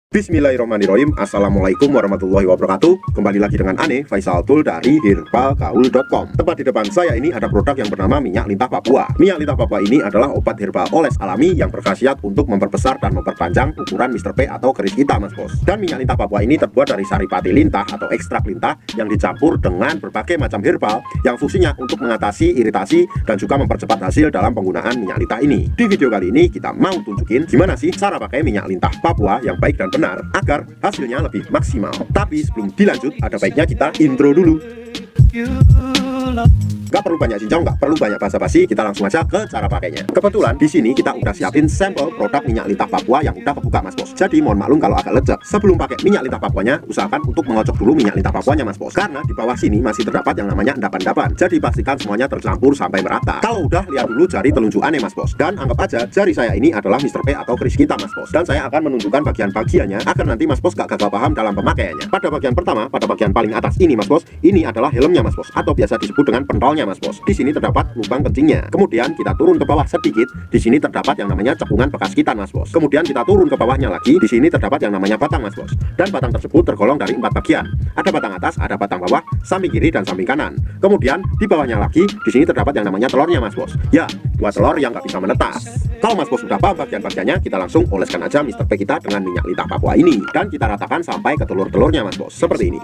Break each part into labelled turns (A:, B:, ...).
A: Bismillahirrahmanirrahim. Assalamualaikum warahmatullahi wabarakatuh. Kembali lagi dengan Ane Faisal Tul dari herbalgaul.com. Tepat di depan saya ini ada produk yang bernama minyak lintah Papua. Minyak lintah Papua ini adalah obat herbal oles alami yang berkhasiat untuk memperbesar dan memperpanjang ukuran Mr. P atau keris kita, Mas Bos. Dan minyak lintah Papua ini terbuat dari saripati lintah atau ekstrak lintah yang dicampur dengan berbagai macam herbal yang fungsinya untuk mengatasi iritasi dan juga mempercepat hasil dalam penggunaan minyak lintah ini. Di video kali ini kita mau tunjukin gimana sih cara pakai minyak lintah Papua yang baik dan benar agar hasilnya lebih maksimal. Tapi sebelum dilanjut, ada baiknya kita intro dulu. Gak perlu banyak cincong, gak perlu banyak basa-basi, kita langsung aja ke cara pakainya. Kebetulan di sini kita udah siapin sampel produk minyak lintah Papua yang udah kebuka, Mas Bos. Jadi mohon maklum kalau agak lecek. Sebelum pakai minyak lintah Papuanya, usahakan untuk mengocok dulu minyak lintah Papuanya, Mas Bos. Karena di bawah sini masih terdapat yang namanya endapan-endapan. Jadi pastikan semuanya tercampur sampai merata. Kalau udah, lihat dulu jari telunjukannya, Mas Bos. Dan anggap aja jari saya ini adalah Mr. P atau keris kita, Mas Bos. Dan saya akan menunjukkan bagian-bagiannya agar nanti Mas Bos gak gagal paham dalam pemakaiannya. Pada bagian pertama, pada bagian paling atas ini, Mas Bos, ini adalah helmnya, Mas Bos, atau biasa disebut dengan pentolnya, Mas Bos. Di sini terdapat lubang kencingnya. Kemudian kita turun ke bawah sedikit. Di sini terdapat yang namanya cekungan bekas kitan, Mas Bos. Kemudian kita turun ke bawahnya lagi. Di sini terdapat yang namanya batang, Mas Bos. Dan batang tersebut tergolong dari 4 bagian. Ada batang atas, ada batang bawah, samping kiri dan samping kanan. Kemudian di bawahnya lagi, di sini terdapat yang namanya telurnya, Mas Bos. Ya, 2 telur yang nggak bisa menetas. Kalau Mas Bos sudah paham bagian-bagiannya, kita langsung oleskan aja Mr. P kita dengan minyak lintah Papua ini. Dan kita ratakan sampai ke telur-telurnya, Mas Bos. Seperti ini.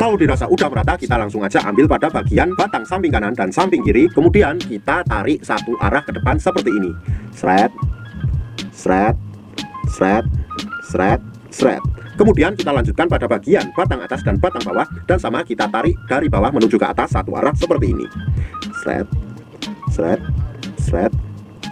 A: Kalau dirasa udah merata, kita langsung aja ambil pada bagian batang samping kanan dan samping kiri. Kemudian kita tarik satu arah ke depan seperti ini. Sret, sret, sret, sret, sret. Kemudian kita lanjutkan pada bagian batang atas dan batang bawah. Dan sama kita tarik dari bawah menuju ke atas satu arah seperti ini. Sret, sret, sret,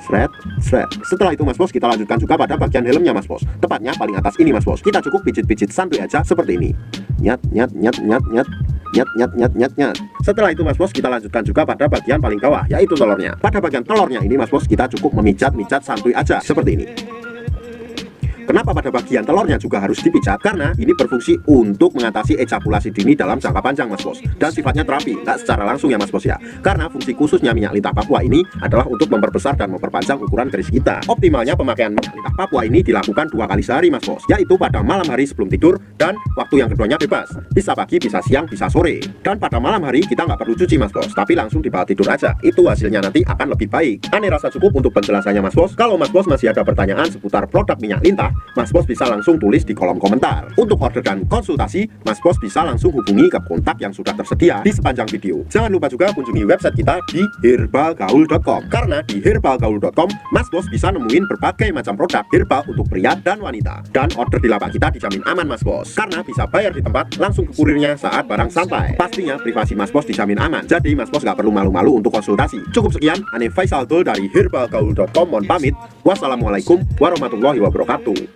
A: sret, sret. Setelah itu, Mas Bos, kita lanjutkan juga pada bagian helmnya, Mas Bos. Tepatnya paling atas ini, Mas Bos. Kita cukup pijit-pijit santuy aja seperti ini. Nyat, nyat, nyat, nyat, nyat, nyat, nyat, nyat, nyat, nyat. Setelah itu, Mas Bos, kita lanjutkan juga pada bagian paling bawah, yaitu telurnya. Pada bagian telurnya ini, Mas Bos, kita cukup memijat-mijat santuy aja seperti ini. Kenapa pada bagian telurnya juga harus dipijat? Karena ini berfungsi untuk mengatasi ejakulasi dini dalam jangka panjang, Mas Bos. Dan sifatnya terapi, nggak secara langsung ya, Mas Bos ya. Karena fungsi khususnya minyak lintah Papua ini adalah untuk memperbesar dan memperpanjang ukuran keris kita. Optimalnya pemakaian minyak lintah Papua ini dilakukan 2 kali sehari, Mas Bos. Yaitu pada malam hari sebelum tidur dan waktu yang keduanya bebas. Bisa pagi, bisa siang, bisa sore. Dan pada malam hari kita nggak perlu cuci, Mas Bos. Tapi langsung dibawa tidur aja. Itu hasilnya nanti akan lebih baik. Ane rasa cukup untuk penjelasannya, Mas Bos. Kalau Mas Bos masih ada pertanyaan seputar produk minyak lintah, Mas Bos bisa langsung tulis di kolom komentar. Untuk order dan konsultasi, Mas Bos bisa langsung hubungi ke kontak yang sudah tersedia di sepanjang video. Jangan lupa juga kunjungi website kita di herbalgaul.com. Karena di herbalgaul.com, Mas Bos bisa nemuin berbagai macam produk herbal untuk pria dan wanita. Dan order di lapak kita dijamin aman, Mas Bos. Karena bisa bayar di tempat, langsung ke kurirnya saat barang sampai. Pastinya privasi Mas Bos dijamin aman. Jadi Mas Bos gak perlu malu-malu untuk konsultasi. Cukup sekian, Ane Faisal Tul dari herbalgaul.com. Mohon pamit. Wassalamualaikum warahmatullahi wabarakatuh.